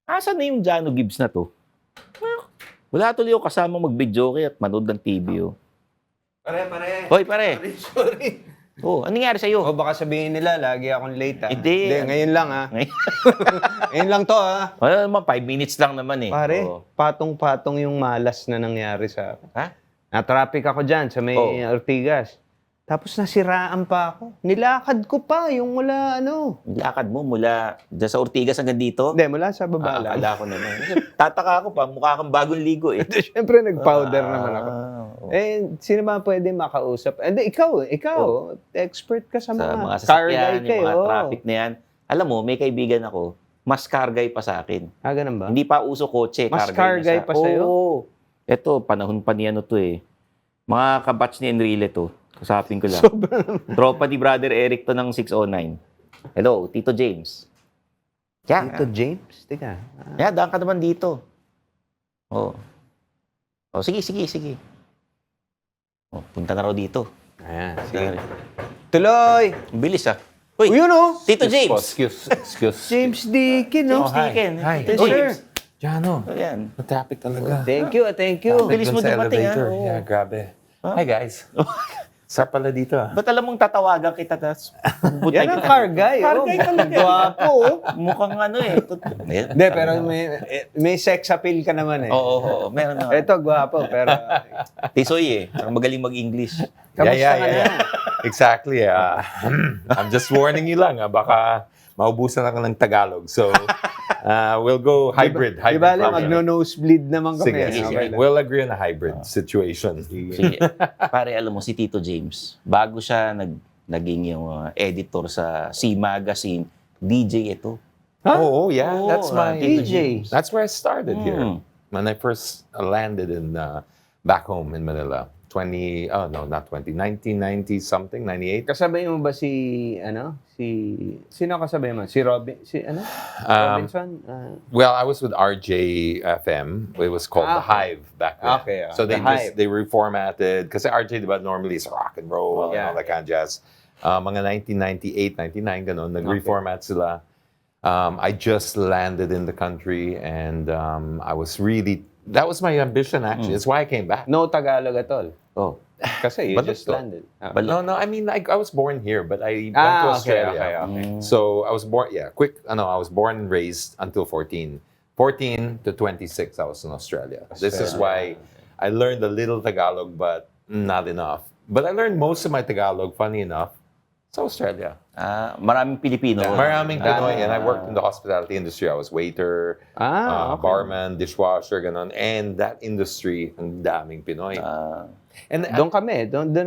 Asan na yung Janno Gibbs na to? Wala tuloy ako kasama mag-videoke at manood ng TV. Pare. Hoy, pare. Sorry. Oh, anong nangyari sa'yo? O baka sabihin nila, lagi akong late Hindi. ngayon lang ngayon lang to Wala naman, 5 minutes lang naman eh. Pare, Oh. patong-patong yung malas na nangyari sa akin. Ha? Na-traffic ako dyan sa may Ortigas. Tapos nasiraan pa ako. Nilakad ko pa yung mula Lakad mo mula dyan sa Ortigas hanggang dito? Hindi, mula sa baba lang. Akala ko naman. Tataka ako pa, mukha kang bagong ligo eh. Siyempre, nag-powder naman ako. Oo. Sino ba pwede makausap? Hindi, ikaw, expert ka sa Sa mga car sasakyan, guy yung mga traffic na yan. Alam mo, may kaibigan ako, mas car guy pa sa akin. Ganun ba? Hindi pa uso kotse, Mas car guy pa sa'yo? Oo. Ito, panahon pa niya to eh. Mga kabatch ni Enrile to. Kasapin ko lang. Tropa ni Brother Eric to ng 609. Hello, Tito James. Tito James? Teka. Yeah, daan ka naman dito. Sige. Punta na raw dito. Ayan, sige. Tuloy! Ang bilis ah. Uy, Yun Tito James. Excuse. James Deakin, no? Hi. Tito James. Janno, Ayan. traffic talaga. Thank you. Bilis mo Sa dumating, elevator. Oo. Yeah, grabe. Huh? Hi guys. Sa pala dito Ba't alam mong tatawagan kita tas Yan ang car guy. Car guy talaga. Gwapo. Mukhang eh. Hindi, pero may sex appeal ka naman eh. Oo. Meron na. Ito, gwapo, pero... Tisoy eh. Saka magaling mag-English. Kamusta ka na? Exactly. I'm just warning you lang. Baka maubusan ako ng Tagalog. So, we'll go hybrid. Di ba lang, magno-nosebleed naman kami. Sige. We'll agree on a hybrid situation. Sige. Pare, alam mo, si Tito James, bago siya naging yung editor sa C Magazine, DJ ito. Huh? Oh, yeah. Oo, That's my DJ. That's where I started here. When I first landed in back home in Manila. 1990 something, 98. Kasabay mo ba sino kasabay mo? Si Robinson? Well, I was with RJ-FM. It was called The Hive back then. Okay, so The Hive. they reformatted, kasi RJ diba normally is rock and roll and all that kind of jazz. Mga 1998, 99, ganon, nag-reformat sila. I just landed in the country and that was my ambition actually. That's why I came back. No Tagalog at all. Oh. Kasi you just landed. No, I mean, I was born here, but I went to Australia. Okay. So I was born, I was born and raised until 14. 14 to 26, I was in Australia. This is why I learned a little Tagalog, but not enough. But I learned most of my Tagalog, funny enough, sa Australia. Maraming Pilipino. Maraming Pinoy, and I worked in the hospitality industry. I was waiter, barman, dishwasher, ganon. And that industry, ang daming Pinoy. And doon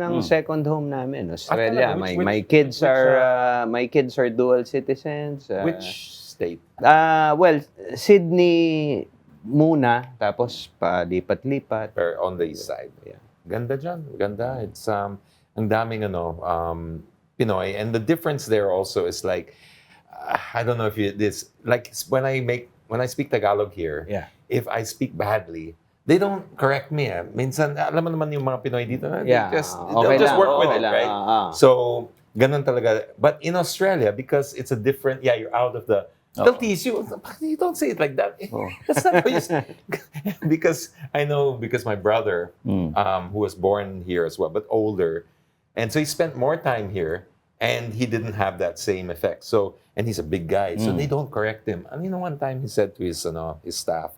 ang second home namin, Australia. My kids are dual citizens. Which state? Well, Sydney muna, tapos palipat-lipat. Or on the east side. Yeah. Ganda dyan. Ganda. It's ang daming Pinoy. And the difference there also is like, I don't know if when I speak Tagalog here, if I speak badly, they don't correct me. Minsan, alam mo naman yung mga Pinoy dito, they'll just work with it, right? So, ganun talaga. But in Australia, because it's a different, you're out of the, they'll tease you. You don't say it like that. That's not how you say because my brother, who was born here as well, but older, and so he spent more time here, and he didn't have that same effect. So, and he's a big guy, so they don't correct him. And one time he said to his staff,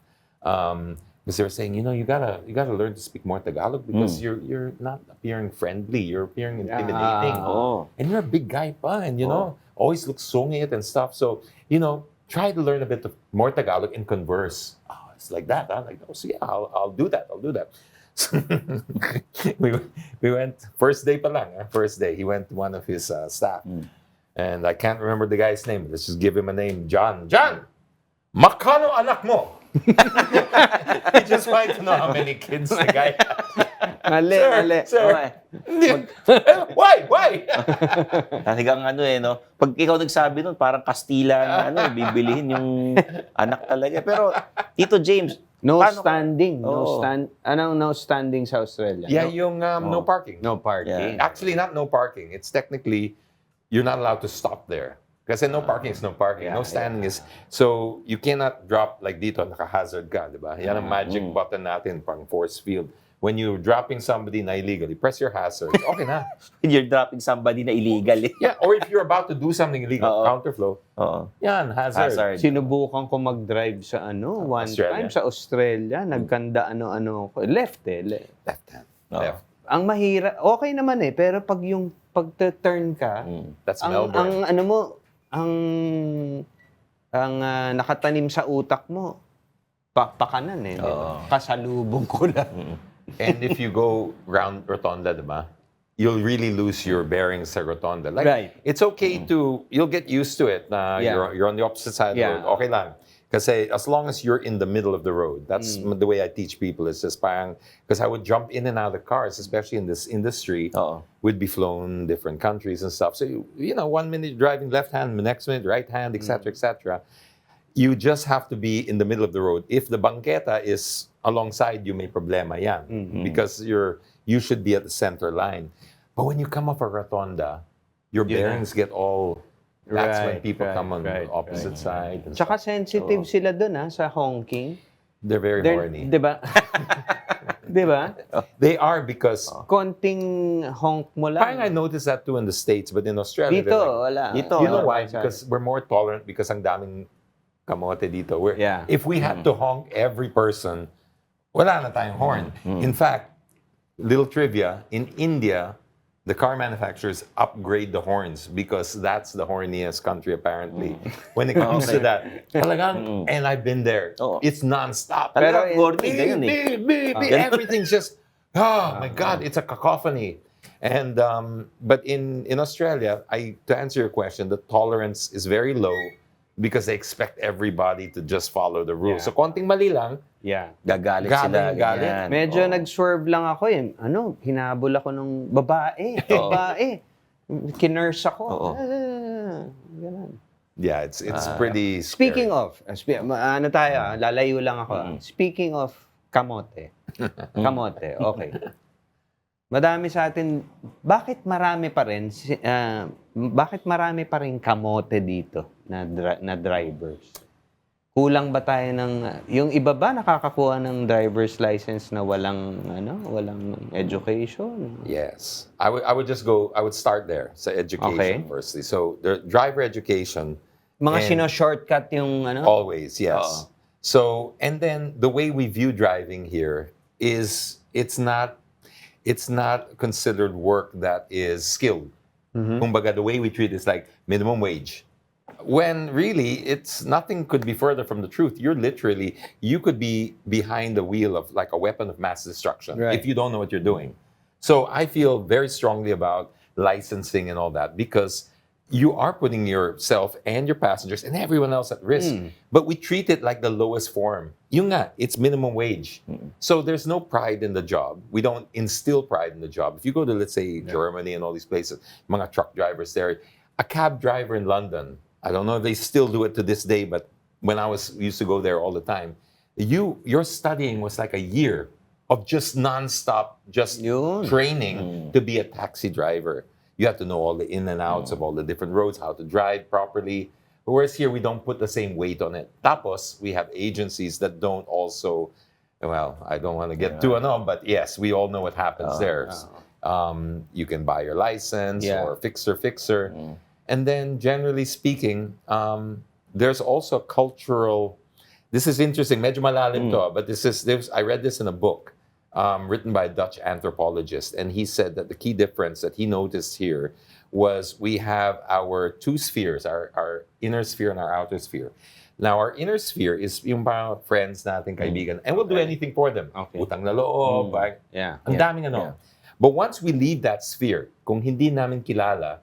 because they were saying, you gotta learn to speak more Tagalog because you're not appearing friendly, you're appearing intimidating, and you're a big guy pa, and always look sungit and stuff. So try to learn a bit of more Tagalog and converse. It's like that, huh? Like, so yeah, I'll do that. So we went first day pa lang. First day, he went to one of his staff, and I can't remember the guy's name. Let's just give him a name, John. Makano anak mo? He just wanted to know how many kids the guy had. Mali. Sir. Why? Talagang pag ikaw nagsabi nun, parang Kastila na bibilihin yung anak talaga. Pero, Tito James, No standing sa Australia? Yeah, yung no parking. No parking. Actually, not no parking. It's technically, you're not allowed to stop there. Kasi no parking is no parking. Yeah, No standing is... So, you cannot drop like dito, naka-hazard ka, di ba? Yan ang magic button natin, pang force field. When you're dropping somebody na illegally, press your hazard. Okay na. You're dropping somebody na illegal. Yeah, or if you're about to do something illegal, Oo. counterflow, Oo. yan, hazard. Hazard. Sinubukan ko mag-drive sa one Australia. time sa Australia. Nagkanda ano-ano ko. Left. Left hand. Oo. Left. Ang mahirap, okay naman pero pag yung pag-turn ka, That's ang Melbourne. ano mo, ang nakatanim sa utak mo, pakanan di ba? Kasalubong ko lang. And if you go round Rotonda, diba, you'll really lose your bearings sa Rotonda. Like, Right. it's okay to, you'll get used to it na Yeah. you're on the opposite side of the Yeah. road. Okay lang. Kasi as long as you're in the middle of the road, that's the way I teach people. It's just parang, because I would jump in and out of cars, especially in this industry. Oo. We'd be flown different countries and stuff. So, 1 minute driving left hand, the next minute right hand, etc., etc. You just have to be in the middle of the road. If the banqueta is alongside you, may problema yan. Because you should be at the center line. But when you come off a rotonda, your bearings get all... That's when Right, people right, come on right, the opposite side. And Tsaka stuff. sensitive sila dun sa honking. They're very horny. Di ba? Di ba? They are because... Konting honk mo Parang I lang. noticed that too in the States, but in Australia... Dito, they're like, wala. Dito, you know Oh, why? Because we're more tolerant because ang daming kamote dito. Yeah. If we had to honk every person, wala na tayong horn. In fact, little trivia, in India, the car manufacturers upgrade the horns because that's the horniest country apparently. When it comes to that, talagang, and I've been there. Oo. It's non-stop. Pero Pero horny, ganyan eh. Beep, everything's just, oh my God, it's a cacophony. And but in Australia, to answer your question, the tolerance is very low because they expect everybody to just follow the rules. Yeah. So konting mali lang, Yeah. Gagalit sila. Galit. ganyan. Medyo Oo. nag-swerve lang ako hinabol ako ng babae. Babae. Kinurse ako. Oo. Ganun. yeah, it's pretty Speaking scary. of, lalayo lang ako. Speaking of kamote. Kamote, okay. Madami sa atin, bakit marami pa rin kamote dito na drivers? Kulang ba tayo yung iba ba nakakakuha ng driver's license na walang education? Yes. I would start there sa education Okay. firstly. So the driver education Mga And- sino-shortcut yung always, yes. So and then the way we view driving here is it's not considered work that is skilled. Kumbaga, the way we treat it is like minimum wage. When really, it's nothing could be further from the truth. You could be behind the wheel of like a weapon of mass destruction Right. if you don't know what you're doing. So I feel very strongly about licensing and all that because you are putting yourself and your passengers and everyone else at risk. But we treat it like the lowest form. Yung nga, it's minimum wage. So there's no pride in the job. We don't instill pride in the job. If you go to, let's say, Germany and all these places, mga truck drivers there, a cab driver in London, I don't know if they still do it to this day, but when used to go there all the time, your studying was like a year of just nonstop, just Yun. training to be a taxi driver. You have to know all the in and outs of all the different roads, how to drive properly. Whereas here, we don't put the same weight on it. Tapos, we have agencies that don't also, well, I don't want to get too but yes, we all know what happens there. You can buy your license Yeah. or fixer. And then, generally speaking, there's also cultural. This is interesting. Medyo malalim to, but I read this in a book written by a Dutch anthropologist, and he said that the key difference that he noticed here was we have our two spheres, our inner sphere and our outer sphere. Now, our inner sphere is yung mga friends natin, kaibigan, and we'll do anything for them. Okay. Utang na loob, Yeah. ang daming ano. But once we leave that sphere, kung hindi namin kilala,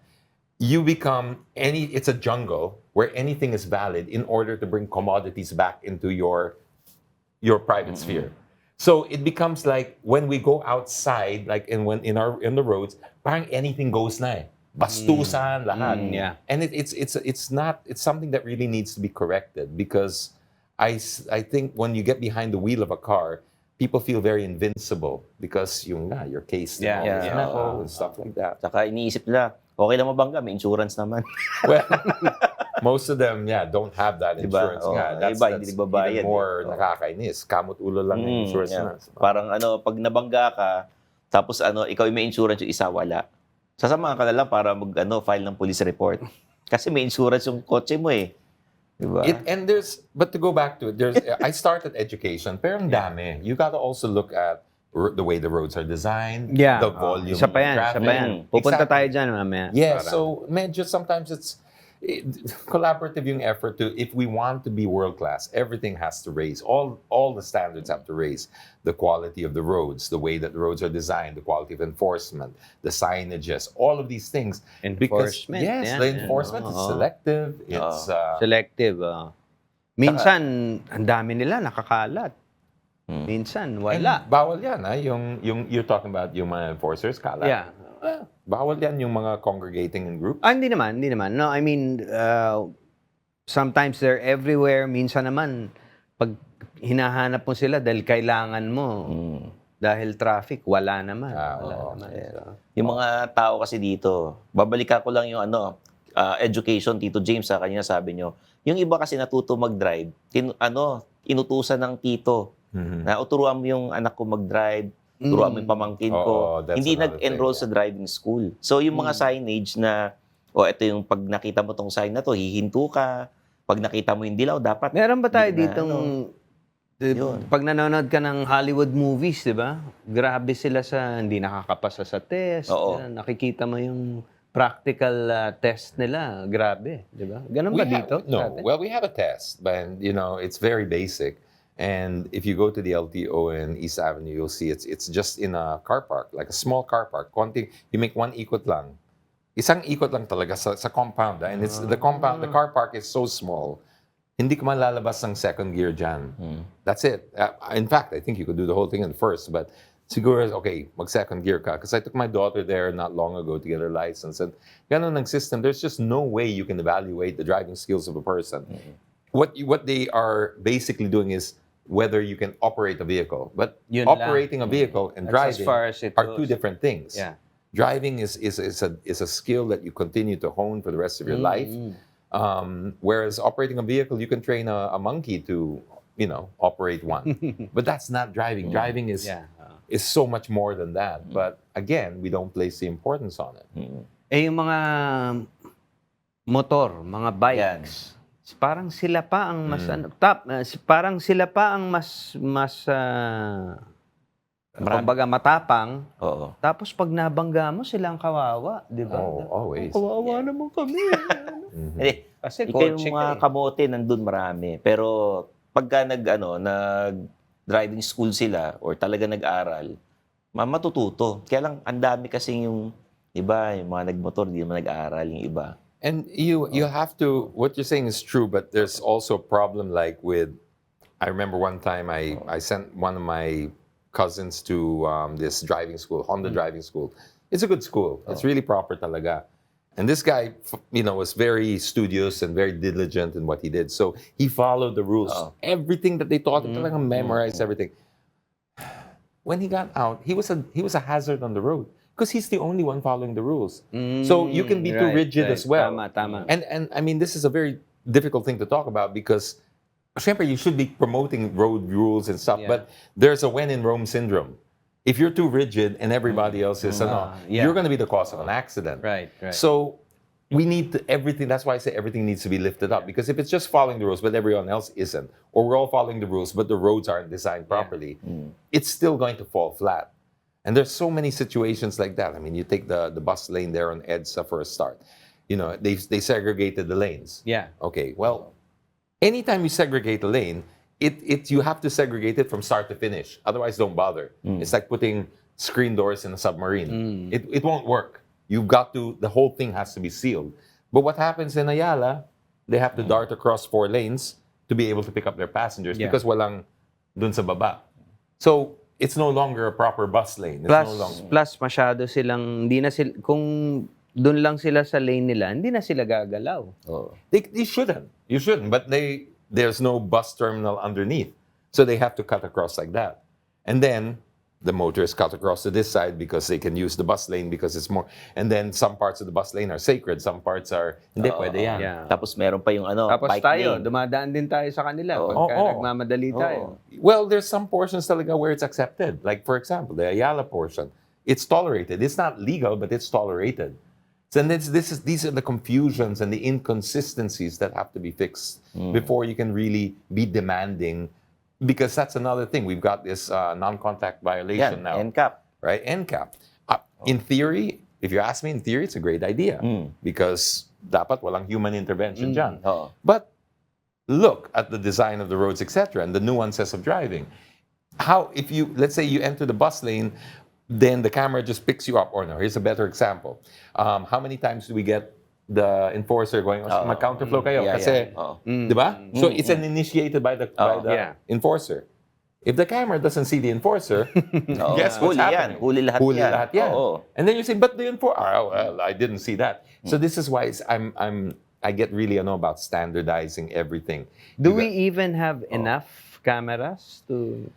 you become it's a jungle where anything is valid in order to bring commodities back into your private sphere. So it becomes like when we go outside, like in the roads, parang anything goes na eh. Bastusan, lahat. Yeah. And it's something that really needs to be corrected because I think when you get behind the wheel of a car, people feel very invincible because you're cased in all Yeah, this yeah. metal and stuff like that. Saka iniisip nila, okay lang mabangga, may insurance naman. Well, most of them, don't have that Diba? insurance nga. Yung iba, hindi nagbabayad, even more eh. nakakainis. Kamot ulo lang yung insurance yeah. na. Parang pag nabangga ka, tapos ikaw yung may insurance, yung isa wala. Sasamahan ka na lang para file ng police report. Kasi may insurance yung kotse mo eh. Diba? But to go back to it, I started education, pero ang dami. You gotta also look at the way the roads are designed, Yeah. the volume Isa pa of yan, traffic. isa pa yan. Pupunta Exactly. tayo dyan mamaya. Yeah, Para- so medyo sometimes it's collaborative yung effort to, if we want to be world class, everything has to raise, all the standards have to raise. The quality of the roads, the way that the roads are designed, the quality of enforcement, the signages, all of these things. Enforcement, Because, yes, yeah, the yeah. enforcement is Oo. selective. It's, Selective. Minsan, ang dami nila nakakalat. Minsan, wala. and bawal yan, ha? Yung you're talking about yung mga enforcers, kalat. Yeah. Bawal yan yung mga congregating in groups. Hindi naman. No, I mean, sometimes they're everywhere. Minsan naman, pag hinahanap mo sila dahil kailangan mo, dahil traffic, wala naman. Wala oo. naman. So, Yung mga tao kasi dito, babalikan ko lang yung education, Tito James, kanina sabi nyo. Yung iba kasi natuto mag-drive, inutusan ng tito. Na turuan mo yung anak ko mag-drive, turuan mo yung pamangkin ko. Oo, that's Hindi another nag-enroll thing, sa driving school. So yung mga signage na, ito yung pag nakita mo tong sign na to, hihinto ka. Pag nakita mo yung dilaw, dapat... meron ba tayo hindi na, ditong, Yun. pag nanonood ka ng Hollywood movies, di ba? Grabe sila sa hindi nakakapasa sa test. Oo. Nakikita mo yung practical test nila. Grabe, di ba? Ganun ba dito? sa atin? Well, we have a test, but it's very basic. And if you go to the LTO in East Avenue, you'll see it's just in a car park, like a small car park. You make one ikot lang. Isang ikot lang talaga sa compound. And it's the car park is so small. Hindi ka malalabas ng second gear dyan. That's it. In fact, I think you could do the whole thing in first, but siguro, okay, mag-second gear ka. Because I took my daughter there not long ago to get her license. And ganun ang system, there's just no way you can evaluate the driving skills of a person. What they are basically doing is whether you can operate a vehicle. But Yun lang. operating a vehicle and That's as driving far as it are two goes. different things. Yeah. Driving is a skill that you continue to hone for the rest of your life. Whereas operating a vehicle, you can train a monkey to, operate one. But that's not driving. Driving is so much more than that. But again, we don't place the importance on it. Yung mga motor, mga bikes, parang sila pa ang mas parang sila pa ang mas kumbaga matapang. Oo. Tapos pag nabangga mo, sila ang kawawa, di ba? Oh, always. Kawawa naman kami. Kasi Ikaw yung kotse mga ka eh. kamote, nandun marami. Pero pagka nag-driving school sila or talaga nag-aral, matututo. Kaya lang, ang dami kasi yung iba, yung mga nagmotor, di naman nag-aaral yung iba. And you have to, what you're saying is true, but there's also a problem like with, I remember one time I sent one of my cousins to this driving school, Honda driving school. It's a good school. It's really proper talaga. And this guy, was very studious and very diligent in what he did. So he followed the rules. Everything that they taught him, talagang memorized everything. When he got out, he was a hazard on the road. Because he's the only one following the rules. So you can be too rigid as well. Tama. And I mean, this is a very difficult thing to talk about because, syempre, you should be promoting road rules and stuff, but there's a when in Rome syndrome. If you're too rigid and everybody else is, you're going to be the cause of an accident. Right. So we need everything. That's why I say everything needs to be lifted up. Because if it's just following the rules, but everyone else isn't, or we're all following the rules, but the roads aren't designed properly, it's still going to fall flat. And there's so many situations like that. I mean, you take the bus lane there on EDSA for a start. They segregated the lanes. Yeah. Okay, well, anytime you segregate a lane, you have to segregate it from start to finish. Otherwise, don't bother. It's like putting screen doors in a submarine. It won't work. The whole thing has to be sealed. But what happens in Ayala, they have to dart across 4 lanes to be able to pick up their passengers because walang dun sa baba. So, it's no longer a proper bus lane. Plus masyado silang, hindi na sila, kung doon lang sila sa lane nila, hindi na sila gagalaw. They shouldn't. You shouldn't. But there's no bus terminal underneath. So they have to cut across like that. And then, the motorists cut across to this side because they can use the bus lane because it's more. And then some parts of the bus lane are sacred, some parts are hindi pwede yan. Yeah. Tapos meron pa yung Tapos bike tayo, lane. dumadaan din tayo sa kanila Oo. pagka Oo. nagmamadali tayo. Well, there's some portions talaga where it's accepted. Like, for example, the Ayala portion. It's tolerated. It's not legal, but it's tolerated. So and these are the confusions and the inconsistencies that have to be fixed before you can really be demanding. Because that's another thing. We've got this non-contact violation Yan, now. NCAP. Right? NCAP. In theory, if you ask me, in theory, it's a great idea. Because dapat walang human intervention dyan. Oo. But look at the design of the roads, etc., and the nuances of driving. How, if you, let's say you enter the bus lane, then the camera just picks you up. Or no, here's a better example. How many times do we get the enforcer going, mag-counterflow kayo? Yeah, Kasi, yeah. Oo. di ba? So it's an initiated by the Yeah. enforcer. If the camera doesn't see the enforcer, Oo. guess what's Huli happening? yan. Huli lahat Huli yan. lahat yan. Oo. And then you say, but the enforcer, well, I didn't see that. So this is why I get really about standardizing everything. Do we even have enough cameras to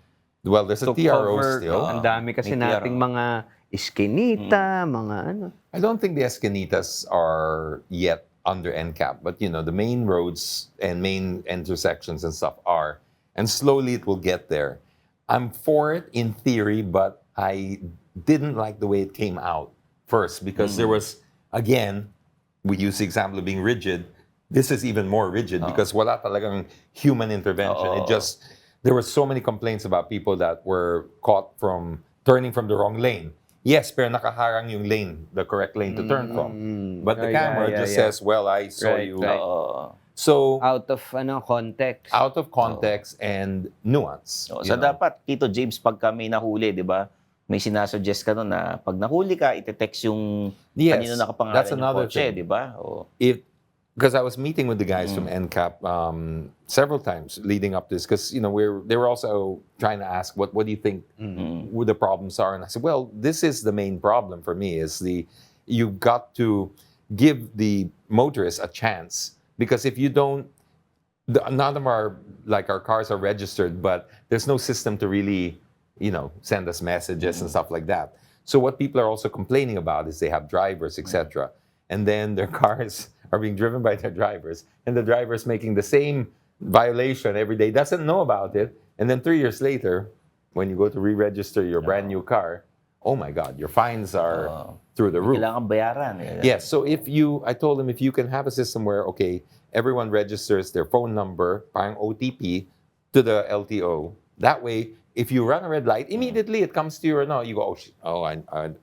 Well, there's a TRO cover? still. Ang dami kasi May nating mga iskinita, mga ano. I don't think the Escanitas are yet under NCAP, but the main roads and main intersections and stuff are. And slowly it will get there. I'm for it in theory, but I didn't like the way it came out first because there was, again, we use the example of being rigid. This is even more rigid because wala talagang human intervention. It just, there were so many complaints about people that were caught from turning from the wrong lane. Yes, pero nakaharang yung lane, the correct lane to turn from. But the camera just says, well, I saw Right, you. right. So, Out of context. out of context and nuance. So you know. dapat, Tito James, pagka may nahuli, di ba? May sinasuggest ka nun na pag nahuli ka, ite-text yung Yes, kanino nakapangalan that's yung another kotse, thing. di ba? O, Because I was meeting with the guys from NCAP several times leading up to this, because they were also trying to ask what do you think what the problems are, and I said, well, this is the main problem for me is you've got to give the motorists a chance, because if you don't, none of our cars are registered, but there's no system to really send us messages and stuff like that. So what people are also complaining about is they have drivers, etc., and then their cars are being driven by their drivers, and the driver's making the same violation every day, doesn't know about it, and then 3 years later, when you go to re-register your brand new car, oh my God, your fines are through the roof. kailangan bayaran. Yes, so I told them if you can have a system where, okay, everyone registers their phone number, parang OTP, to the LTO, that way, if you run a red light, immediately it comes to you, you go,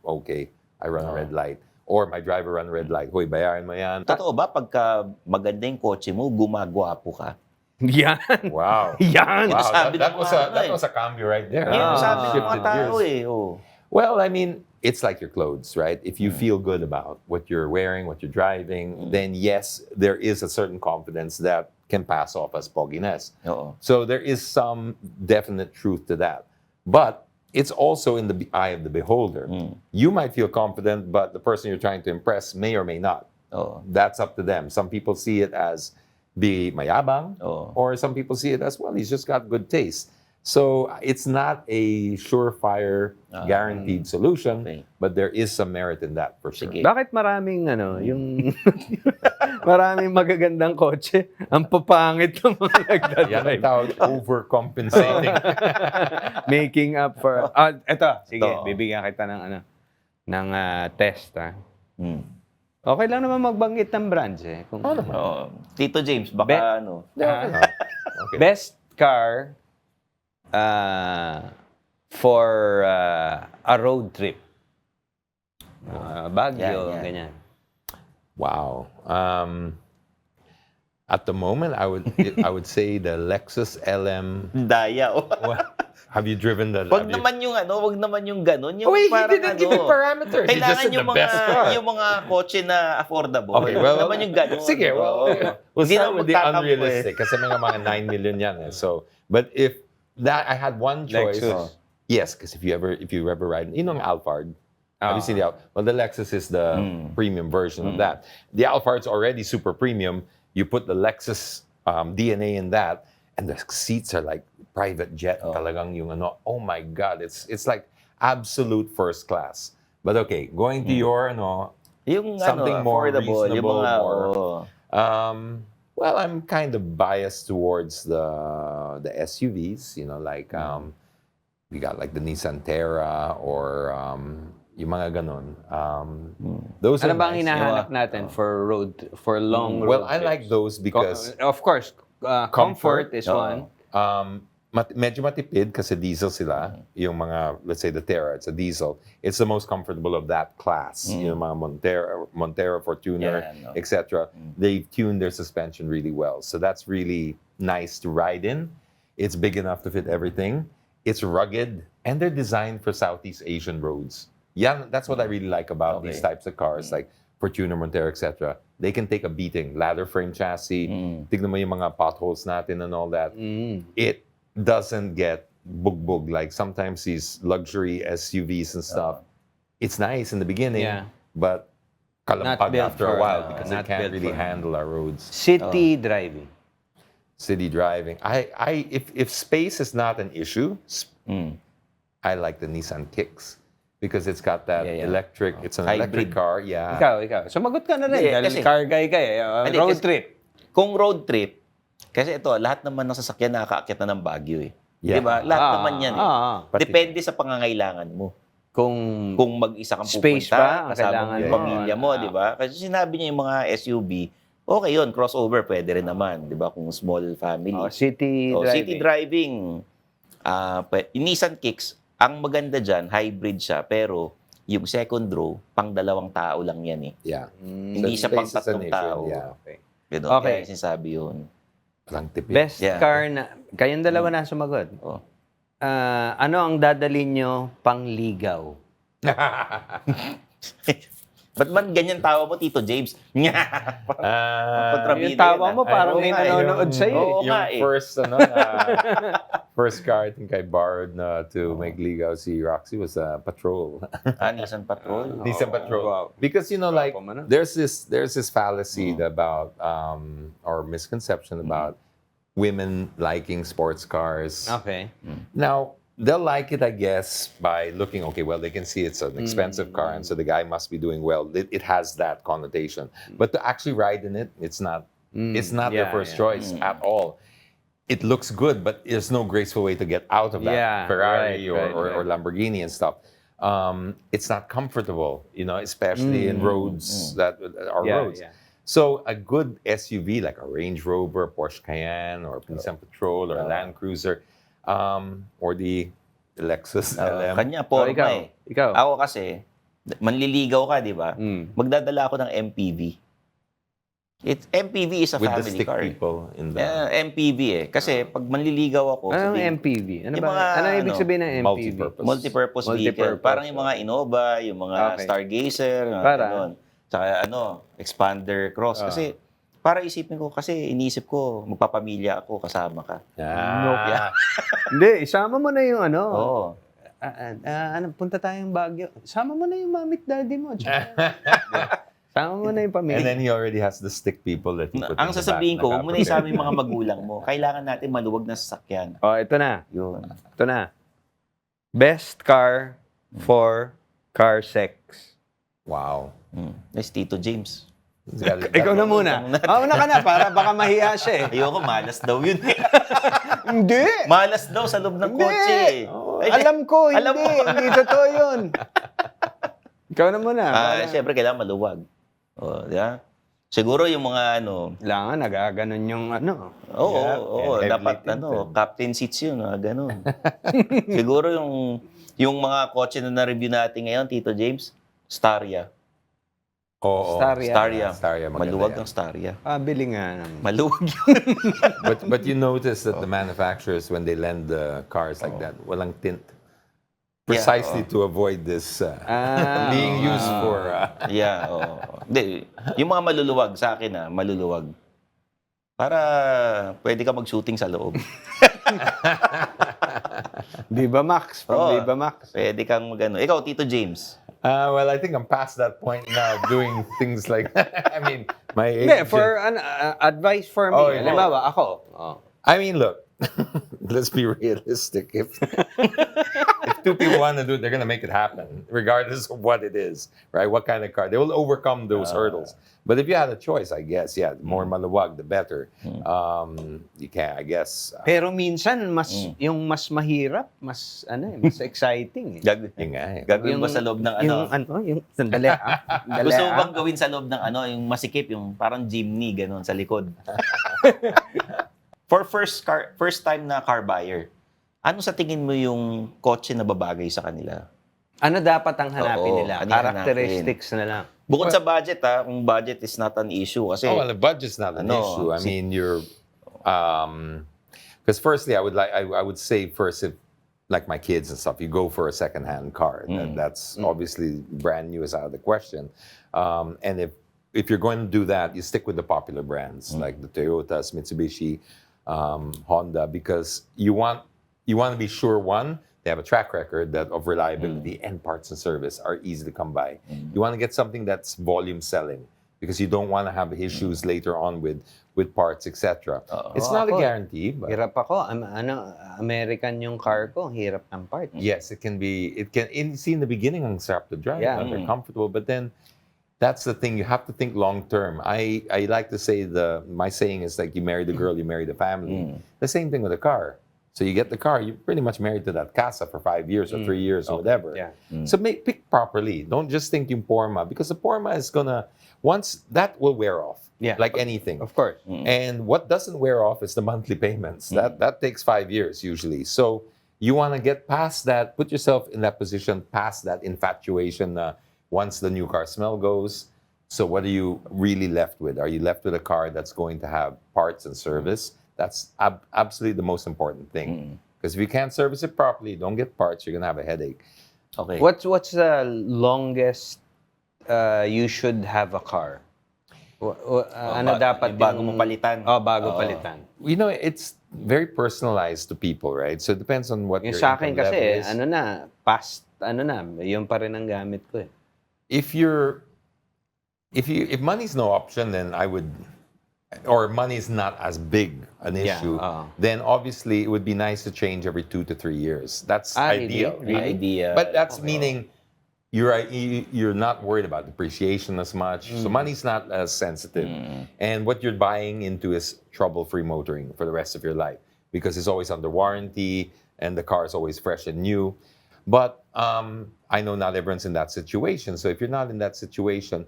okay, I run a red light. Or my driver run a red light. Hoy, bayaran mo yan. Totoo ba, pagka maganda yung kotse mo, gumagwapo ka? Yan. Wow. Yan. Wow, Sabi that ng was mga that was a cambio right there. Yun, sabi ng Shifted mga tao gears. Oh. Well, I mean, it's like your clothes, right? If you feel good about what you're wearing, what you're driving, then yes, there is a certain confidence that can pass off as pogginess. Oo. So there is some definite truth to that. But it's also in the eye of the beholder. You might feel confident, but the person you're trying to impress may or may not. Oo. That's up to them. Some people see it as be mayabang, Oo. or some people see it as, well, he's just got good taste. So it's not a surefire, guaranteed solution, Okay. but there is some merit in that for sure. Sige. Bakit maraming yung maraming magagandang kotse, ang papangit ng mga Yan ang nagdadrive. tawag overcompensating. Making up for eto, sige, Ito. bibigyan kita ng test Hmm. Okay lang naman magbanggit ng brands kung Oo. Tito James, baka ano. Okay. best car for a road trip. Baguio, Yan. ganyan. Wow. At the moment, I would say the Lexus LM. Daya. Have you driven the? Wag naman yung wag naman yung ganun. Yung Wait, he parang didn't give me parameters. He just Kailangan said yung the best car. yung mga kotse na affordable. Okay, well, Wag naman yung ganun. sige, well, Oo. we'll Hindi start naman with the magtatampo unrealistic kasi mga 9 million yan. So, but if that I had one choice, Lexus. yes, because if you ever ride, yung Alphard. Have you seen the Alphard? Well, the Lexus is the premium version of that. The Alphard's already super premium. You put the Lexus DNA in that, and the seats are like private jet. Talagang yung oh my God, it's like absolute first class. But okay, going to your Yung something more affordable, yung reasonable, mga, more. Well, I'm kind of biased towards the SUVs. Like we got like the Nissan Terra or yung mga ganon. Those Ano are bang nice. hinahanap natin for long road Well, I like trips? those because Of course, comfort is Oo. one. medyo matipid kasi diesel sila. Yung mga, let's say the Terra, it's a diesel. It's the most comfortable of that class. Yung mga Montero, Fortuner, Yeah, no. etc. They've tuned their suspension really well. So that's really nice to ride in. It's big enough to fit everything. It's rugged. And they're designed for Southeast Asian roads. Yeah, that's what I really like about these types of cars, like Fortuner, Montero, etc. They can take a beating. Ladder frame chassis. Tignan mo yung mga potholes natin and all that. It doesn't get bugbog like sometimes these luxury SUVs and stuff. It's nice in the beginning, but kalampag built after a for, while because it not can't built really for- handle our roads. City driving. City driving. If space is not an issue, I like the Nissan Kicks because it's got that electric. It's an electric Hybrid. car. Yeah. Ikaw. Sumagot ka na rin. Hindi, Dahil kasi- car guy ka eh. Hindi, Road kasi- trip. Kung road trip, kasi ito, lahat naman ng sasakyan nakakaakyat na ng Baguio eh. Yeah. Di ba? Lahat naman yan eh. Pati- Depende sa pangangailangan mo. Kung Kung mag-isa kang Space pupunta, ba ang kasama kailangan mo yung mo? pamilya mo, di ba? Kasi sinabi niya yung mga SUV, okay yun, crossover pwede rin naman, di ba? Kung small family. city driving. City driving. Yung Nissan Kicks, ang maganda dyan, hybrid siya, pero yung second row, pang dalawang tao lang yan eh. Yeah. Hindi So siya pang space is an tatlong issue, tao. Yeah. Ganun, Okay. kaya sinasabi yun. Parang tipid. Best Yeah. car na... Kayong dalawa na sumagot. Oh. Ano ang dadalhin nyo pang ligaw? Ba't man ganyan tawa mo, Tito James? Kontrabida Yung tawa yun, mo parang Oo may nga eh. nanonood sa'yo. Oo Yung nga eh. first car I think I borrowed to make ligaw si Roxy was a Patrol. Nissan Patrol. Nissan Patrol. wow. Because like Guwapo man, ah. there's this fallacy about or misconception about women liking sports cars. Okay. Now, they'll like it, I guess, by looking, okay, well, they can see it's an expensive car, and so the guy must be doing well. It has that connotation. But to actually ride in it, it's not their first choice at all. It looks good, but there's no graceful way to get out of that Yeah, Ferrari right, or Lamborghini and stuff. It's not comfortable, especially in roads that are roads. Yeah. So a good SUV like a Range Rover, Porsche Cayenne, or Nissan Patrol, or a Land Cruiser, or the Lexus LM. Kanya, forma ikaw. eh. Ikaw. Ako kasi, manliligaw ka, di ba? Magdadala ako ng MPV. MPV is a With the family stick car. people in the MPV eh. Kasi pag manliligaw ako, Anong sabihin, MPV? Ano Yung ba? mga, Ano ibig sabihin ng MPV? multi-purpose. multipurpose vehicle. Multipurpose, Parang yung mga Innova, yung mga Okay. Stargazer, mga Para? ganun. Tsaka Expander Cross. Kasi, para isipin ko, kasi iniisip ko, magpapamilya ako, kasama ka. Hindi, isama mo na yung ano. Oo. Punta tayong Baguio. Sama mo na yung mamit daddy mo. Sama mo na yung And pamilya. then he already has the stick people that he put Ang in the sasabihin back, ko, huwag mo na isama yung mga magulang mo. Kailangan natin maluwag na sasakyan. Ito na. Yun. Ito na. Best car for car sex. Wow. Nice, Tito James. Ikaw na muna. Mauna ka na para baka mahiya siya eh. Ayoko, malas daw yun eh. Hindi! Malas daw sa loob ng kotse eh. Ay, Alam ko, Alam hindi. mo. Hindi totoo yun. Ikaw na muna. Siyempre, kailangan maluwag. Di ba? Siguro yung mga Kailangan nagaganon yung ano. oo, heavily dapat tinted. captain seats yun, ganun. Siguro yung mga kotse na na-review natin ngayon, Tito James, Staria. Oo. Staria. Staria, maganda Maluwag yan. ang Staria. Bili nga naman. Maluwag yun. But you notice that the manufacturers, when they lend the cars like that, walang tint. Precisely to avoid this being used for... Yeah, oo. Hindi, yung mga maluluwag sa akin maluluwag. Para pwede ka mag-shooting sa loob. Viva Max. Oo. Viva Max. Pwede kang Ikaw, Tito James. well, I think I'm past that point now, doing things like... I mean, my age... Hindi, for advice for me. Oh, yeah. Halimbawa, ako. I mean, look, let's be realistic. If two people want to do it, they're going to make it happen, regardless of what it is, right? What kind of car. They will overcome those hurdles. But if you had a choice, I guess, yeah, more maluwag, the better. You can, I guess. Pero minsan, yung mas mahirap, mas exciting. Yun nga eh. Gagawin ba sa loob ng Yung sandali, sandali, Gusto mo bang gawin sa loob ng yung masikip, yung parang jeepney, ganun, sa likod? For first time na car buyer, ano sa tingin mo yung kotse na babagay sa kanila? Ano dapat ang hanapin Oo, nila? ano yung Characteristics na lang. Bukod sa budget, kung budget is not an issue. Kasi, Oh, well, the budget's not an issue. I mean, you're, because firstly, I would say first, if like my kids and stuff, you go for a second-hand car. That's obviously brand new is out of the question. And if you're going to do that, you stick with the popular brands like the Toyotas, Mitsubishi, Honda, because you want to be sure, one, they have a track record of reliability and parts and service are easy to come by. You want to get something that's volume selling because you don't want to have issues later on with parts, etc. It's not a guarantee. But Hirap ako. American yung car ko. Hirap ng part. yes, it can be. See, in the beginning, ang sarap to drive. Yeah. They're comfortable, but then that's the thing. You have to think long term. I like to say my saying is like you marry the girl, you marry the family. The same thing with a car. So you get the car, you're pretty much married to that casa for 5 years or 3 years or whatever. Yeah. So pick properly. Don't just think yung Porma, because the Porma is once that will wear off. Yeah. Like anything. Of course. And what doesn't wear off is the monthly payments. That takes 5 years usually. So you want to get past that, put yourself in that position, past that infatuation once the new car smell goes. So what are you really left with? Are you left with a car that's going to have parts and service? That's absolutely the most important thing. Because if you can't service it properly, don't get parts, you're going to have a headache. Okay. What's the longest you should have a car? Ano dapat bago mo palitan? Bago palitan. You know, it's very personalized to people, right? So it depends on what Yung your sa akin income level kasi, is. yun pa rin ang gamit ko eh. If money's no option, then I would, or money is not as big an issue, then obviously it would be nice to change every 2 to 3 years. That's ideal. Really? But that's meaning you're not worried about depreciation as much. So money's not as sensitive. And what you're buying into is trouble-free motoring for the rest of your life because it's always under warranty and the car is always fresh and new. But I know not everyone's in that situation. So if you're not in that situation,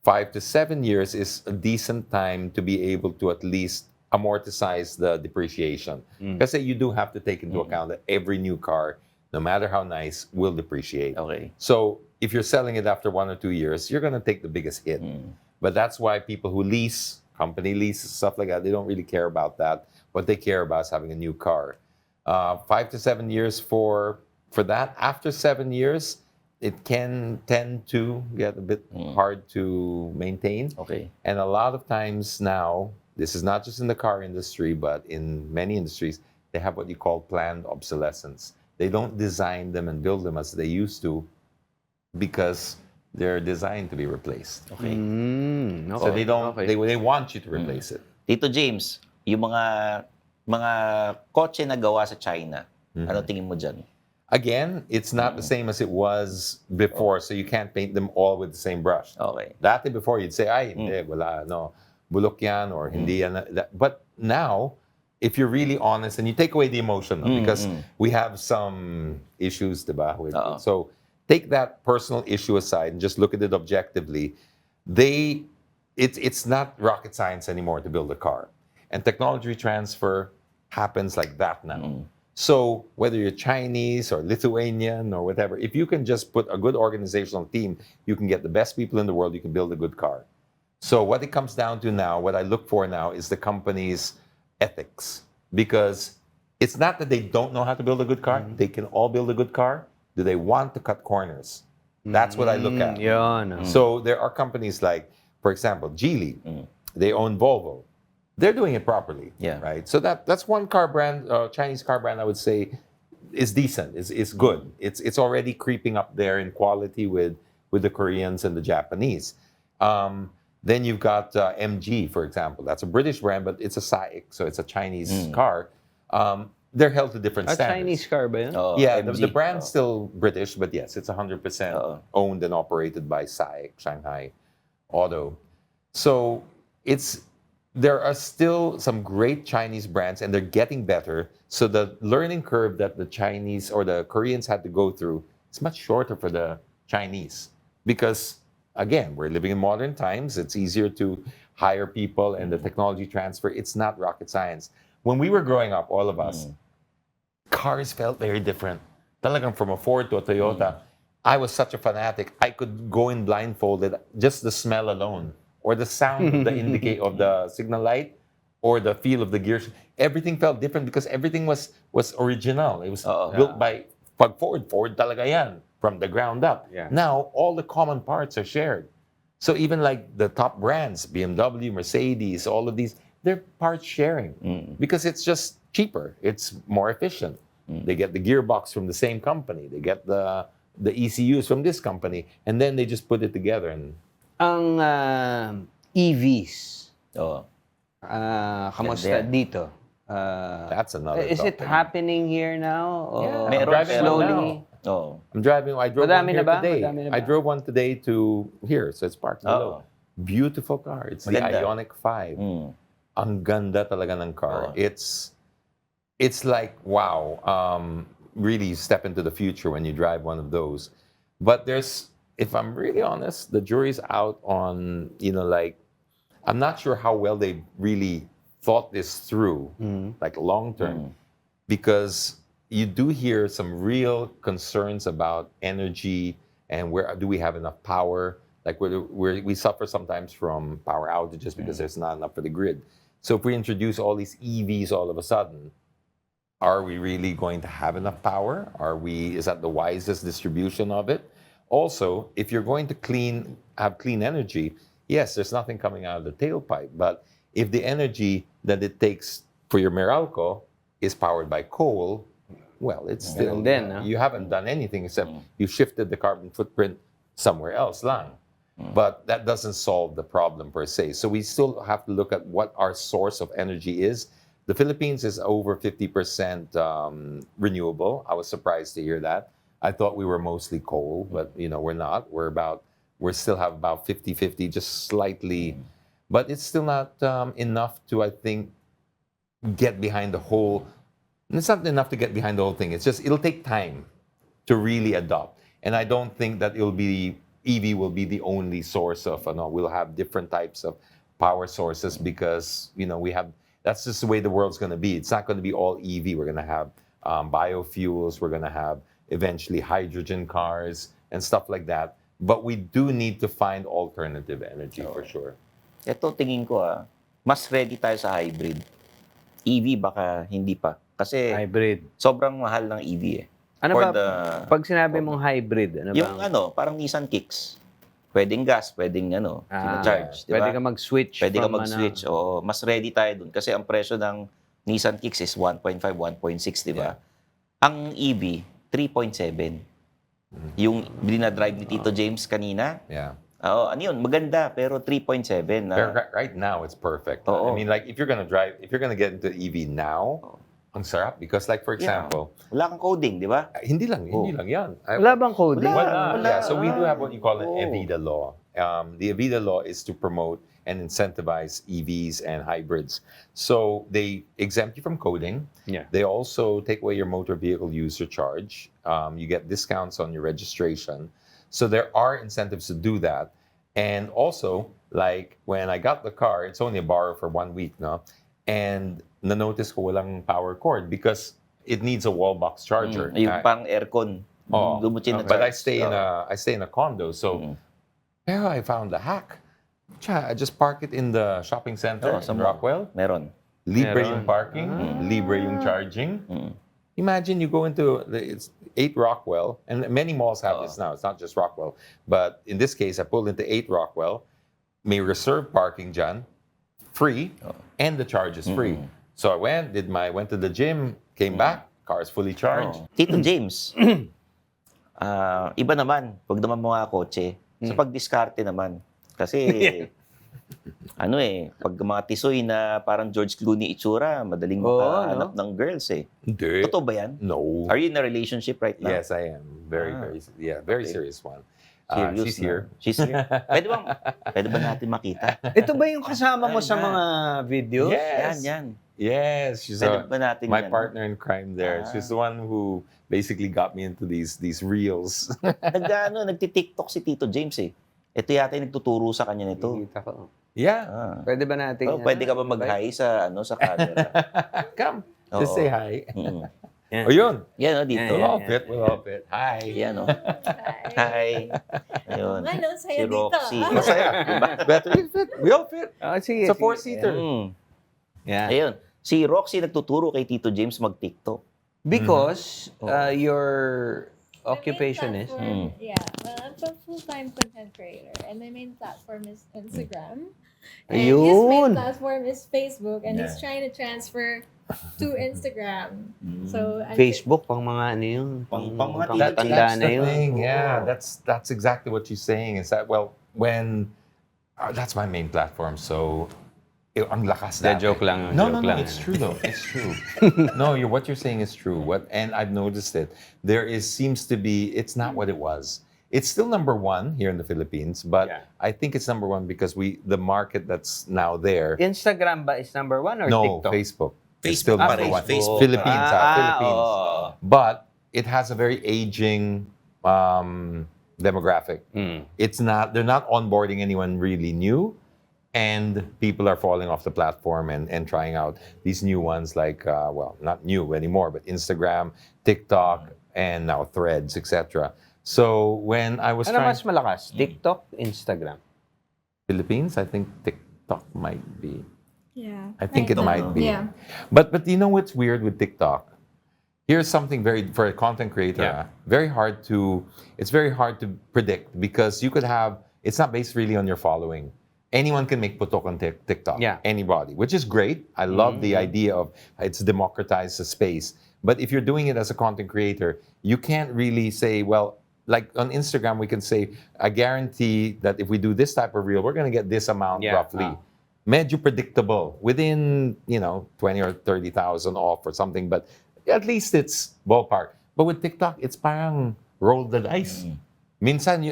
5 to 7 years is a decent time to be able to at least amortize the depreciation. Because you do have to take into account that every new car, no matter how nice, will depreciate. Okay. So if you're selling it after 1 or 2 years, you're going to take the biggest hit. But that's why people who lease, company leases, stuff like that, they don't really care about that. What they care about is having a new car. 5 to 7 years for that. After 7 years, it can tend to get a bit hard to maintain. Okay. And a lot of times now, this is not just in the car industry, but in many industries, they have what you call planned obsolescence. They don't design them and build them as they used to because they're designed to be replaced. Okay. So they don't. They want you to replace it. Tito James, yung mga kotse na gawa sa China, ano tingin mo dyan? Again, it's not the same as it was before, so you can't paint them all with the same brush. Okay. Dati before, you'd say, ay, hindi, wala, no, bulok yan, or hindi yan. But now, if you're really honest, and you take away the emotion, because we have some issues, diba? So take that personal issue aside and just look at it objectively. It's not rocket science anymore to build a car. And technology transfer happens like that now. So whether you're Chinese or Lithuanian or whatever, if you can just put a good organizational team, you can get the best people in the world, you can build a good car. So what it comes down to now, what I look for now is the company's ethics. Because it's not that they don't know how to build a good car. They can all build a good car. Do they want to cut corners? That's what I look at. So there are companies like, for example, Geely. They own Volvo. They're doing it properly, right? So that's one car brand, Chinese car brand, I would say, is decent, is good. It's already creeping up there in quality with the Koreans and the Japanese. Then you've got MG, for example. That's a British brand, but it's a SAIC, so it's a Chinese car. they're held to different A standards. Chinese car ba yun? Oo, Yeah, MG. the brand's Oo. still British, but yes, it's 100% Oo. owned and operated by SAIC, Shanghai Auto. So there are still some great Chinese brands, and they're getting better. So the learning curve that the Chinese or the Koreans had to go through is much shorter for the Chinese because, again, we're living in modern times. It's easier to hire people, and the technology transfer. It's not rocket science. When we were growing up, all of us, cars felt very different. Talagang from a Ford to a Toyota, I was such a fanatic. I could go in blindfolded, just the smell alone, or the sound of the indicate of the signal light, or the feel of the gears. Everything felt different because everything was original. It was Oo. built by pag Ford talaga yan, from the ground up. Yeah. Now all the common parts are shared. So even like the top brands, BMW, Mercedes, all of these, they're part sharing because it's just cheaper. It's more efficient. They get the gearbox from the same company. They get the ECUs from this company, and then they just put it together. And Ang EVs, Oo. kamusta Ganda yan. dito? that's another Is it topic. happening here now? Or Yeah, Meron, driving pero- one slowly? now. Oo. I drove Madami one na here ba? today. Madami na ba? I drove one today to here, so it's parked below. Oo. Beautiful car. It's the Maganda. Ioniq 5. Mm. Ang ganda talaga ng car. Oo. It's like, wow, really step into the future when you drive one of those. But if I'm really honest, the jury's out on, like, I'm not sure how well they really thought this through, like long term, because you do hear some real concerns about energy and where do we have enough power. Like we suffer sometimes from power outages because there's not enough for the grid. So if we introduce all these EVs all of a sudden, are we really going to have enough power? Is that the wisest distribution of it? Also, if you're going to have clean energy, yes, there's nothing coming out of the tailpipe. But if the energy that it takes for your Meralco is powered by coal, well, it's still, Ganun din, no? you haven't done anything except you shifted the carbon footprint somewhere else lang. But that doesn't solve the problem per se. So we still have to look at what our source of energy is. The Philippines is over 50% renewable. I was surprised to hear that. I thought we were mostly coal, but we're not. We still have about 50-50, just slightly, but it's still not enough to, I think, get behind the whole. It's not enough to get behind the whole thing. It's just it'll take time to really adopt, and I don't think that EV will be the only source of. We'll have different types of power sources because that's just the way the world's going to be. It's not going to be all EV. We're going to have biofuels. We're going to have eventually hydrogen cars and stuff like that. But we do need to find alternative energy for sure. Ito, tingin ko mas ready tayo sa hybrid. EV baka hindi pa. Kasi Hybrid. sobrang mahal ng EV eh. Ano For ba, the- pag sinabi mong hybrid, ano Yung ba? parang Nissan Kicks. Pwedeng gas, pwedeng charge, di ba? Pwede ka mag-switch. Pwede ka from, mag-switch. Oo, mas ready tayo dun. Kasi ang presyo ng Nissan Kicks is 1.5, 1.6, di ba? Ang EV, 3.7. Yung dinadrive ni Tito James kanina, Yeah. ano yun, maganda, pero 3.7. Right now, it's perfect. Oo. I mean, like, if you're gonna get into EV now, ang sarap. Because, like, for example, Wala kang coding, di ba? hindi lang yan. Wala bang coding? Wala. Yeah, so we do have what you call an Oo. EVIDA law. The EVIDA law is to promote and incentivize EVs and hybrids. So they exempt you from coding. Yeah. They also take away your motor vehicle user charge. You get discounts on your registration. So there are incentives to do that. And also, like when I got the car, it's only a borrow for 1 week, no? And na-notice ko walang power cord because it needs a wall box charger. Yung pang aircon. Oh, Doon mo but charge. I stay in a condo, so pero I found the hack. I just park it in the shopping center sa in mall. Rockwell. Meron. Libre Meron. yung parking, libre yung charging. Imagine you go into it's 8 Rockwell, and many malls have this now. It's not just Rockwell, but in this case, I pulled into 8 Rockwell. May reserve parking dyan, free, and the charge is free. So I went to the gym, came back, car is fully charged. Tito James, iba naman, pag naman mga kotse, sa pagdiskarte naman. Kasi, pag mga tisoy na parang George Clooney itsura, madaling Oo, makahanap no? ng girls eh. Hindi. Totoo ba yan? No. Are you in a relationship right now? Yes, I am. Very Okay. serious one. Serious She's na. here. She's here. Pwede ba natin makita? Ito ba yung kasama mo sa mga videos? Yes. Yan. Yes, she's Pwede ba natin my yan? partner in crime there. She's the one who basically got me into these reels. Nagti-TikTok si Tito James eh. Ito yata yung nagtuturo sa kanya nito. Nakikita ko. Yeah. Pwede ba natin? Pwede ka ba mag-hi sa camera? Come. Oo. Just say hi. Mm. Yan. Oh, yun. Yan dito. Yan, We'll all fit. We'll all fit. Hi. Yan Hi. Ayun. Ano, Si saya dito. Roxy. Masaya. Better we fit. We all fit. Sige. It's a four-seater. Yeah. Ayun. Si Roxy nagtuturo kay Tito James mag-TikTok. Because your occupation is? Yeah, I'm a full-time content creator, and my main platform is Instagram. And Ayun. his main platform is Facebook, and he's Yeah. trying to transfer to Instagram. So Facebook, pang mga ano yun? Pang mga tanda That's na the yun. thing. Yeah, that's exactly what she's saying. Is that when that's my main platform. So, ang lakas De, dati. joke lang. No, joke lang. it's true though. It's true. No, what you're saying is true. And I've noticed it. Seems to be. It's not what it was. It's still number one here in the Philippines, but Yeah. I think it's number one because the market that's now there. Instagram ba is number one or No, TikTok? Facebook. It's Facebook still pa number rin, one. Facebook. Philippines. Philippines. oo. But it has a very aging demographic. It's not. They're not onboarding anyone really new. And people are falling off the platform and trying out these new ones like, not new anymore, but Instagram, TikTok, and now Threads, etc. So when I was Ano trying mas malakas? TikTok, Instagram? Philippines, I think TikTok might be. yeah, I think it might be. Yeah, But you know what's weird with TikTok? Here's something for a content creator, Yeah. it's very hard to predict because you could have, it's not based really on your following. Anyone can make putok on TikTok. Yeah. Anybody, which is great. I love the idea of it's democratized the space. But if you're doing it as a content creator, you can't really say, well, like on Instagram, we can say, I guarantee that if we do this type of reel, we're going to get this amount Yeah. roughly. Medyo predictable within, 20 or 30,000 off or something, but at least it's ballpark. But with TikTok, it's parang roll the dice. Minsan,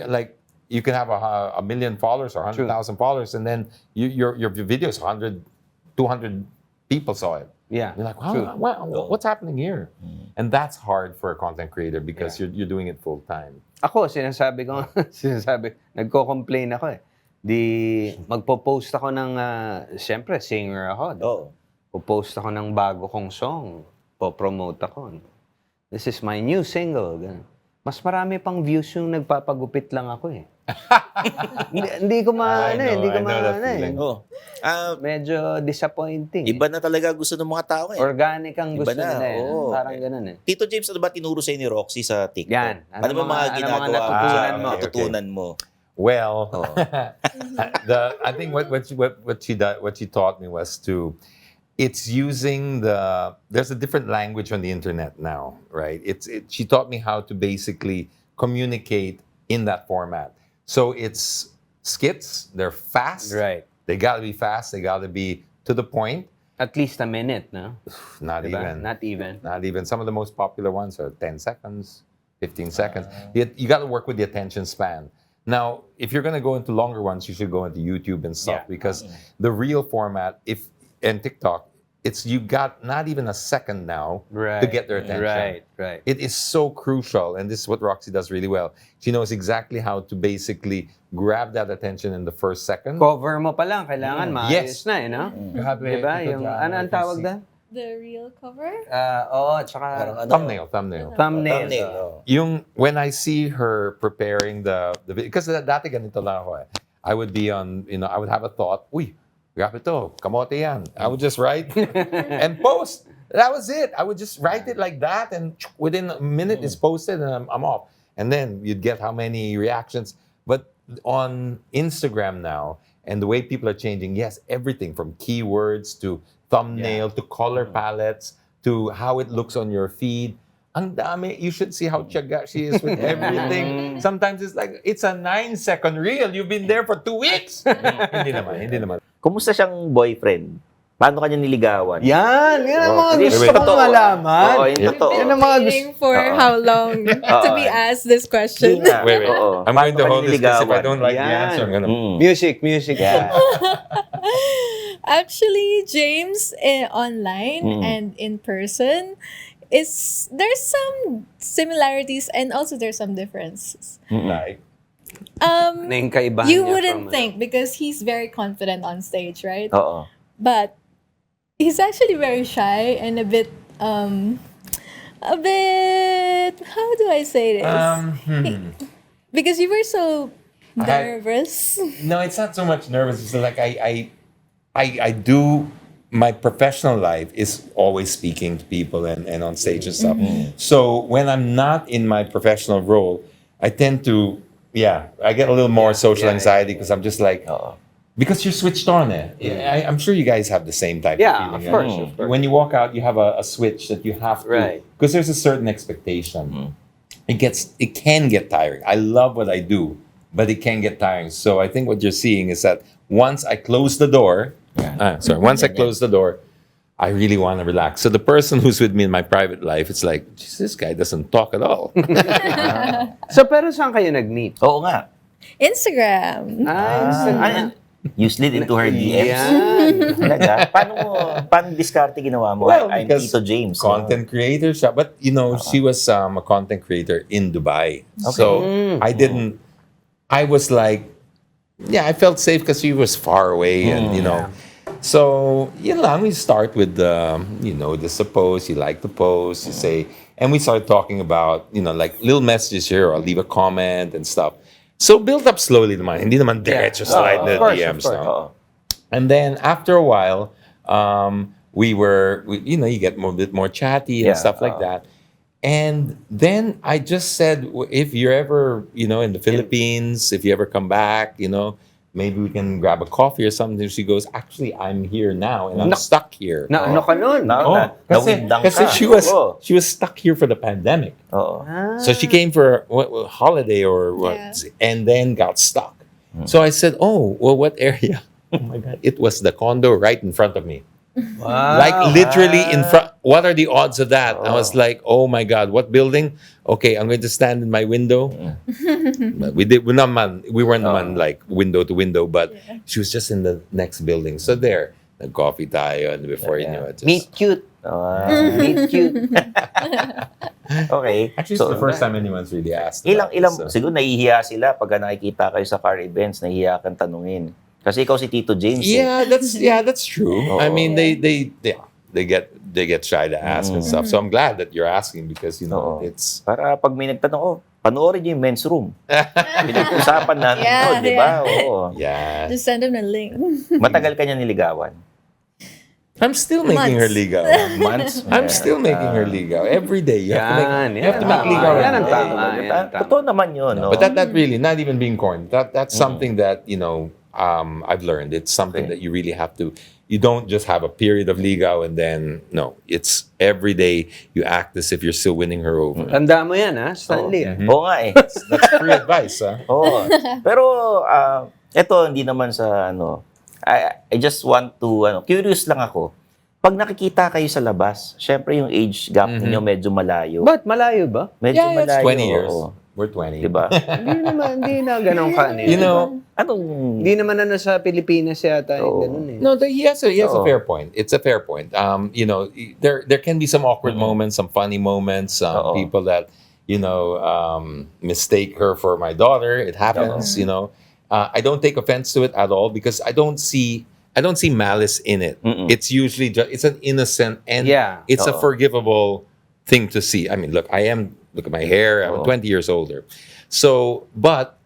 you can have a million followers or 100,000 followers, and then your video is 100, 200 people saw it. Yeah. You're like, True. wow, what's happening here? And that's hard for a content creator because you're doing it full time. Ako, nagko-complain ako eh. Magpo-post ako ng, siyempre, singer ako. Oo. Po-post ako ng bago kong song. Po-promote ako. This is my new single. Ganun. Mas marami pang views yung nagpapagupit lang ako eh. hindi ko I know that eh. feeling. Oh. Medyo disappointing. Iba na talaga gusto ng mga tao eh. Organic ang Iba gusto na, nila eh. oo. Parang ganun eh. Tito James, ano ba tinuro sa'yo ni Roxy sa TikTok? Yan. Ano ba mga ginagawa natutunan mo? natutunan mo? Well, Oh. I think what she taught me was it's using there's a different language on the internet now, right? She taught me how to basically communicate in that format. So it's skits, they're fast. Right. They gotta be fast, they gotta be to the point. At least a minute, no? Not Diba? even. Not even. Not even. Some of the most popular ones are 10 seconds, 15 seconds. You got to work with the attention span. Now, if you're going to go into longer ones, you should go into YouTube and stuff Yeah. because the real format, and TikTok, you got not even a second now to get their attention. Right. It is so crucial, and this is what Roxy does really well. She knows exactly how to basically grab that attention in the first second. Cover mo pa lang, kailangan maayos Yes. na eh, no? Grabe, Diba? ito Yung, dyan, ano ang I can tawag see. doon? the real cover. Oo, tsaka Parang ano? Thumbnail. thumbnail. Thumbnail. Oh. When I see her preparing the video, because dati ganito lang ako eh. I would be on, I would have a thought, uy, grabe to, kamote yan. I would just write and post. That was it. I would just write it like that, and within a minute it's posted and I'm off. And then you'd get how many reactions. But on Instagram now, and the way people are changing, yes, everything from keywords to thumbnail to color palettes to how it looks on your feed. Ang dami. You should see how tiyaga she is with everything. Sometimes it's a 9-second reel. You've been there for 2 weeks. Hindi naman. Kumusta siyang boyfriend? Paano kanya niligawan? Yan ang mga Hindi, gusto wait. kong malaman. Oo, yung totoo. Yan ang mga gusto. Waiting for how long to be asked this question? Hindi nga. Wait. Oo. I'm Paano going to kanya hold this because if I niligawan? don't like the Yan. answer, I'm gonna... Music. Yeah. Actually, James, online and in person, there's some similarities and also there's some differences. Like, Na yung kaibahan You niya wouldn't from, think because he's very confident on stage, right? Oo. But he's actually very shy and a bit how do I say this? Because you were so nervous. No, it's not so much nervous. It's like I do. My professional life is always speaking to people and on stage and stuff. So when I'm not in my professional role, I tend to, I get a little more social anxiety because I'm just like, because you're switched on. I'm sure you guys have the same type Yeah, of of feeling. course, right? of course. When you walk out, you have a switch that you have to, Right. because there's a certain expectation. It can get tiring. I love what I do, but it can get tiring. So I think what you're seeing is that once I close the door, once I close the door, I really want to relax. So the person who's with me in my private life, it's like, "Jeez, this guy doesn't talk at all." So, pero saan kayo nag-meet? Oo nga. Instagram. Ano, you slid into her DMs? Yan. Talaga? Paano diskarte ginawa mo? Well, I'm because Tito James. Content creator siya. But, she was a content creator in Dubai. So, I was like, I felt safe because she was far away and, So, yun lang, we start with the post, you like the post, you say, and we started talking about, like little messages here, or I'll leave a comment and stuff. So, build up slowly naman. Hindi naman diretso slide the DMs. No? And then, after a while, you get a bit more chatty and stuff like that. And then I just said, if you're ever, in the Philippines, if you ever come back, maybe we can grab a coffee or something. She goes, actually, I'm here now and I'm stuck here. Na ano ka nun? Kasi she was stuck here for the pandemic. So she came for a holiday or what, and then got stuck. So I said, oh, well, what area? Oh my God, it was the condo right in front of me. Wow. Like literally in front. What are the odds of that? I was like, oh my God, what building? Okay, I'm going to stand in my window. We weren't naman like window to window, but she was just in the next building. So there, nag-coffee tayo, and before you know it, Meet cute. Meet cute. Okay. Actually, it's the first time anyone's really asked. Siguro nahihiya sila pag nakikita kayo sa car events, nahihiya kang tanungin. Kasi ikaw si Tito James. That's true. I mean, they get shy to ask and stuff. So I'm glad that you're asking because it's para pag may nagtanong, panoorin niyo yung men's room. Pinag-usapan natin ito, di ba? Oo. Yeah. Just send him a link. Matagal ka niya niligawan. I'm still making her ligaw. Months? I'm still making her ligaw. Every day. You have to make ligaw. Yan ang tama. Totoo naman yun. No? But that really, not even being corny, that's something that, I've learned. It's something that you really have to, you don't just have a period of ligaw and then, no, it's every day you act as if you're still winning her over. Tanda mo yan, ha? Stanley. Oo nga eh. That's free advice, ha? Oo. Pero, eto, hindi naman sa, I just want to, curious lang ako. Pag nakikita kayo sa labas, syempre yung age gap niyo medyo malayo. Ba't malayo ba? Medyo Yeah, malayo. 20 years. Oo. We're 20. Diba? Hindi na ganun ka. Hindi naman sa Pilipinas yata. Ganun eh. No, he has a fair point. It's a fair point. There can be some awkward moments, some funny moments, people that, mistake her for my daughter. It happens, I don't take offense to it at all because I don't see malice in it. It's usually it's an innocent and it's a forgivable thing to see. I mean, look at my hair. I'm 20 years older. So, but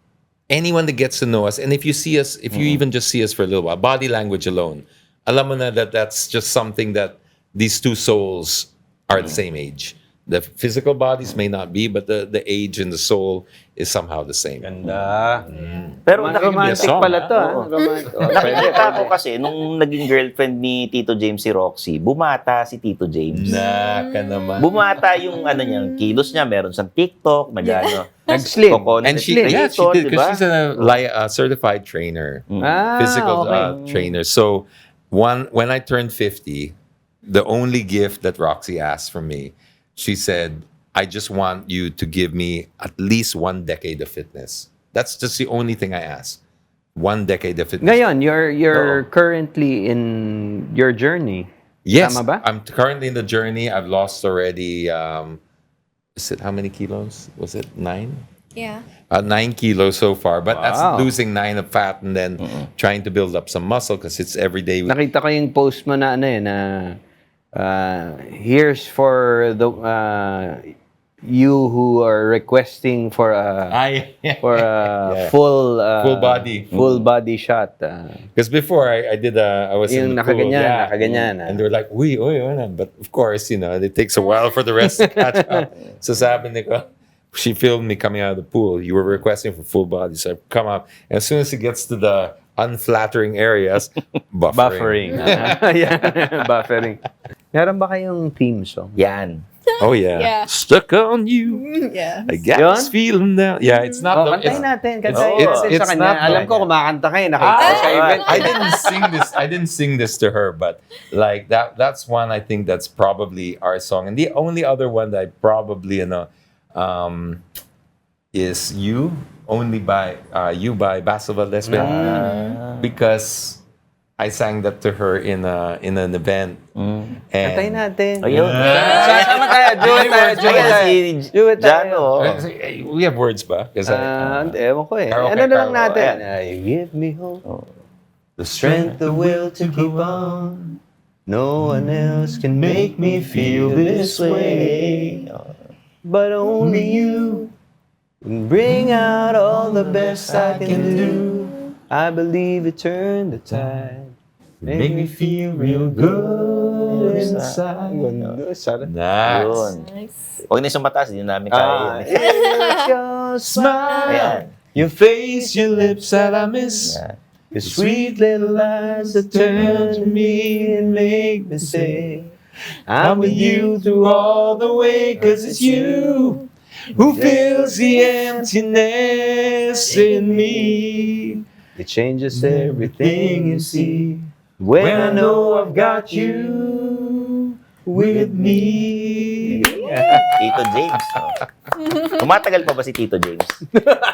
anyone that gets to know us, and if you see us, if you even just see us for a little while, body language alone, alam mo na that's just something that these two souls are the same age. The physical bodies may not be, but the age and the soul is somehow the same. Ganda. Pero Romantic song, pala to, Oo. nakikita ko kasi, nung naging girlfriend ni Tito James si Roxy, bumata si Tito James. Naka naman. Bumata yung niyang kilos niya, meron siyang TikTok, Nag-slim. And she did, because she's a certified trainer, physical trainer. So when I turned 50, the only gift that Roxy asked from me, she said, I just want you to give me at least 1 decade of fitness. That's just the only thing I ask. 1 decade of fitness. Ngayon, you're currently in your journey. Yes, Tama ba? I'm currently in the journey. I've lost already, is it how many kilos? Was it 9? Yeah. 9 kilos so far. But that's Wow. losing 9 of fat and then trying to build up some muscle because it's every day. Nakita ko yung post mo na here's for the you who are requesting for a Yeah. full Full body shot. Because before I did I was in Yung the pool, nakaganyan. and they were like, uy, but of course, it takes a while for the rest to catch up. So sabi ko, she filmed me coming out of the pool. You were requesting for full body, so I come out. And as soon as it gets to the unflattering areas, buffering. Yeah, buffering. Meron ba kayong theme song? Yan. Oh yeah. Yeah. Stuck on you. Yeah. I got Yun? this feeling now. Yeah, it's not the Kantahin natin. Kantahin it's- natin it's sa kanya. not Alam the- ko kumakanta kayo. Nakita ko sa event. I didn't sing this to her, but like that's one I think that's probably our song. And the only other one that I probably is You Only by You by Basil Valdez. Because I sang that to her in an event. Kantahin natin. Ayun. Sama tayo. Do it tayo. Ayan, si Do it tayo. Janno. We have words ba? Kasi Ewan ko eh. Karaoke, Ano na lang karaoke. natin? You give me hope. The strength, the will to keep on. No one else can make me feel this way. But only you can bring out all the best I can do. I believe it turned the tide. Make me feel real good inside. nice. Yun. Nice. Huwag na isang mataas, hindi namin kaya yun. It's your smile, Ayan. your face, your lips that I miss. Yan. Your sweet little eyes that turn to me and make me say, I'm with you through all the way, 'cause it's you who fills the emptiness in me. It changes everything you see when I know I've got you with me. Tito James. Oh. Tumatagal pa ba si Tito James?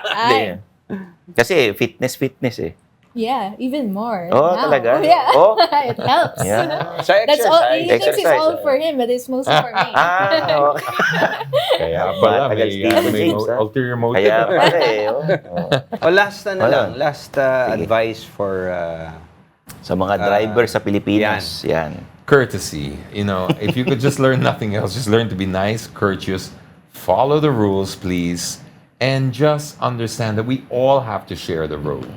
Ay. Hindi. Kasi fitness eh. Yeah, even more. Oh, now. talaga? Oh, yeah. Oh. It helps. Yeah. Sa That's all. He thinks it's Exercise, all for him, but it's mostly for me. Okay. Kaya pala, Matagal si Tito may James, ha? ulterior motive. Kaya pala eh. Oh. Last Wala. last advice for Sa mga driver sa Pilipinas, yan. Courtesy. If you could just learn nothing else, just learn to be nice, courteous, follow the rules, please, and just understand that we all have to share the road.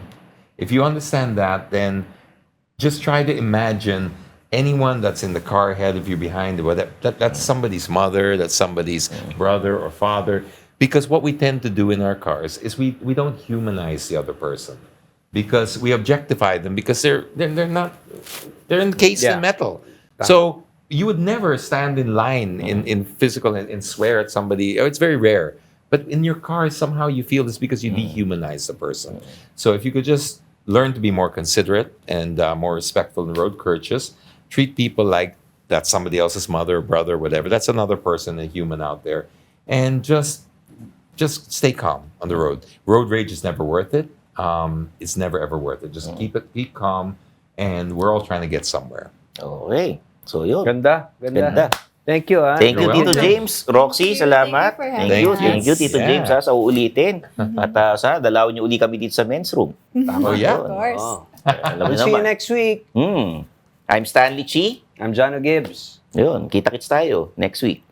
If you understand that, then just try to imagine anyone that's in the car ahead of you, behind you, that's somebody's mother, that's somebody's brother or father. Because what we tend to do in our cars is we don't humanize the other person, because we objectify them because they're encased in metal. So you would never stand in line in physical and swear at somebody. It's very rare. But in your car, somehow you feel this because you dehumanize the person. So if you could just learn to be more considerate and more respectful on the road, courteous, treat people like that's somebody else's mother, brother, whatever. That's another person, a human out there. And just stay calm on the road. Road rage is never worth it. It's never ever worth it. Just keep calm, and we're all trying to get somewhere. Okay. So yun. Ganda. Thank you, Thank you, You're Tito welcome. James. Roxy, Thank you. salamat. Thank you for Thank having you. us. Thank you, Tito Yeah. James, sa uulitin. At dalawin niyo uli kami dito sa men's room. Oh yeah. Of course. Alam We'll niyo see you naman. next week. I'm Stanley Chi. I'm Janno Gibbs. Yun, kita-kits tayo next week.